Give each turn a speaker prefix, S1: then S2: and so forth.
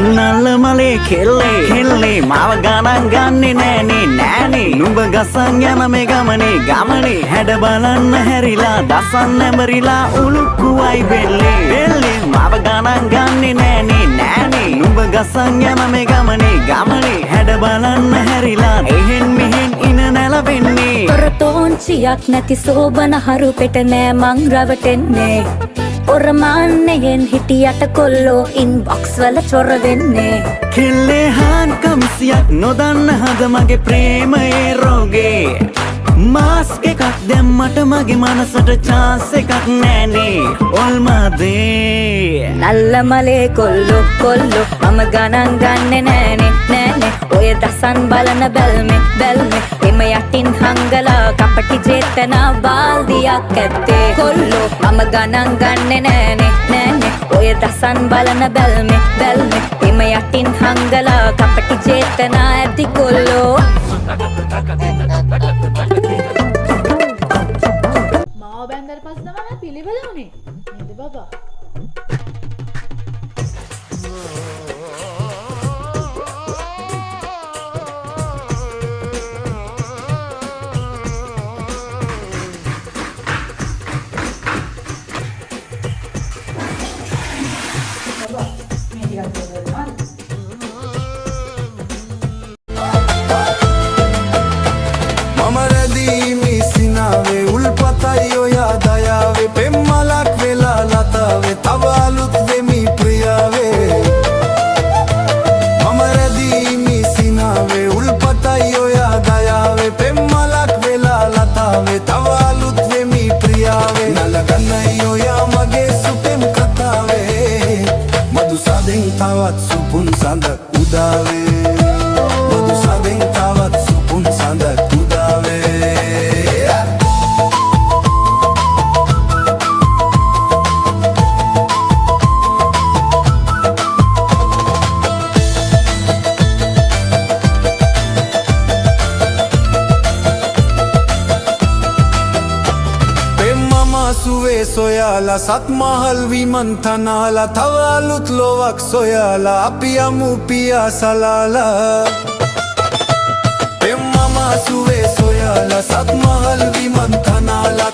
S1: නල්ලමලේ කෙල්ලේ මාව ගණන් ගන්නේ නෑනේ නෑනේ නුඹ ගසන් යන මේ ගමනේ හැඩ බලන්න හැරිලා දසන් නැඹරිලා උලුක්කුවයි බෙල්ලේ මාව ගණන් ගන්නේ නෑනේ නුඹ ගසන් යන මේ ගමනේ හැඩ බලන්න හැරිලා එහෙන් මෙහෙන් ඉන නැලවෙන්නේ
S2: තොරතෝංචියක් නැති සෝබන හරු පෙට නෑ මං රවටෙන්නේ ඔරමාන්නයෙන් හිටියට කොල්ලෝ ඉන්බොක්ස් වල චොර වෙන්නේ
S1: කෙල්ලේ හාන් කමිසියක් නොදන්න හද මගේ ප්‍රේමයේ රෝගේ මාස්ක් එකක් දැම්මට මගේ මනසට චාන්ස් එකක් නෑනේ ඔල්මදේ
S2: නල්ලමලේ කොල්ලෝ මම ගණන් ගන්නෙ නෑනේ ඔය දසන් බලන බැල්මේ එම යටින් හංගලා කපටි ජේතනා බාල්දියක් ඇත්තේ කොල්ලෝ මම ගණන් ගන්නෙ නෑනේ ඔය දසන් බලන බැල්මේ එම යටින් හංගලා කපටි ජේතනා ඇති කොල්ලෝ
S3: මාව බැන්දට පස්සේ තමයි පිළිවෙල උනේ නේද බබා
S4: tawat supun sandak udawe Madu sabeng tawat supun sandak udawe Suwe soyala sat mahal vimantanala thawalut lovak soyala apiyamu piya salala Mama suwe soyala sat mahal vimantanala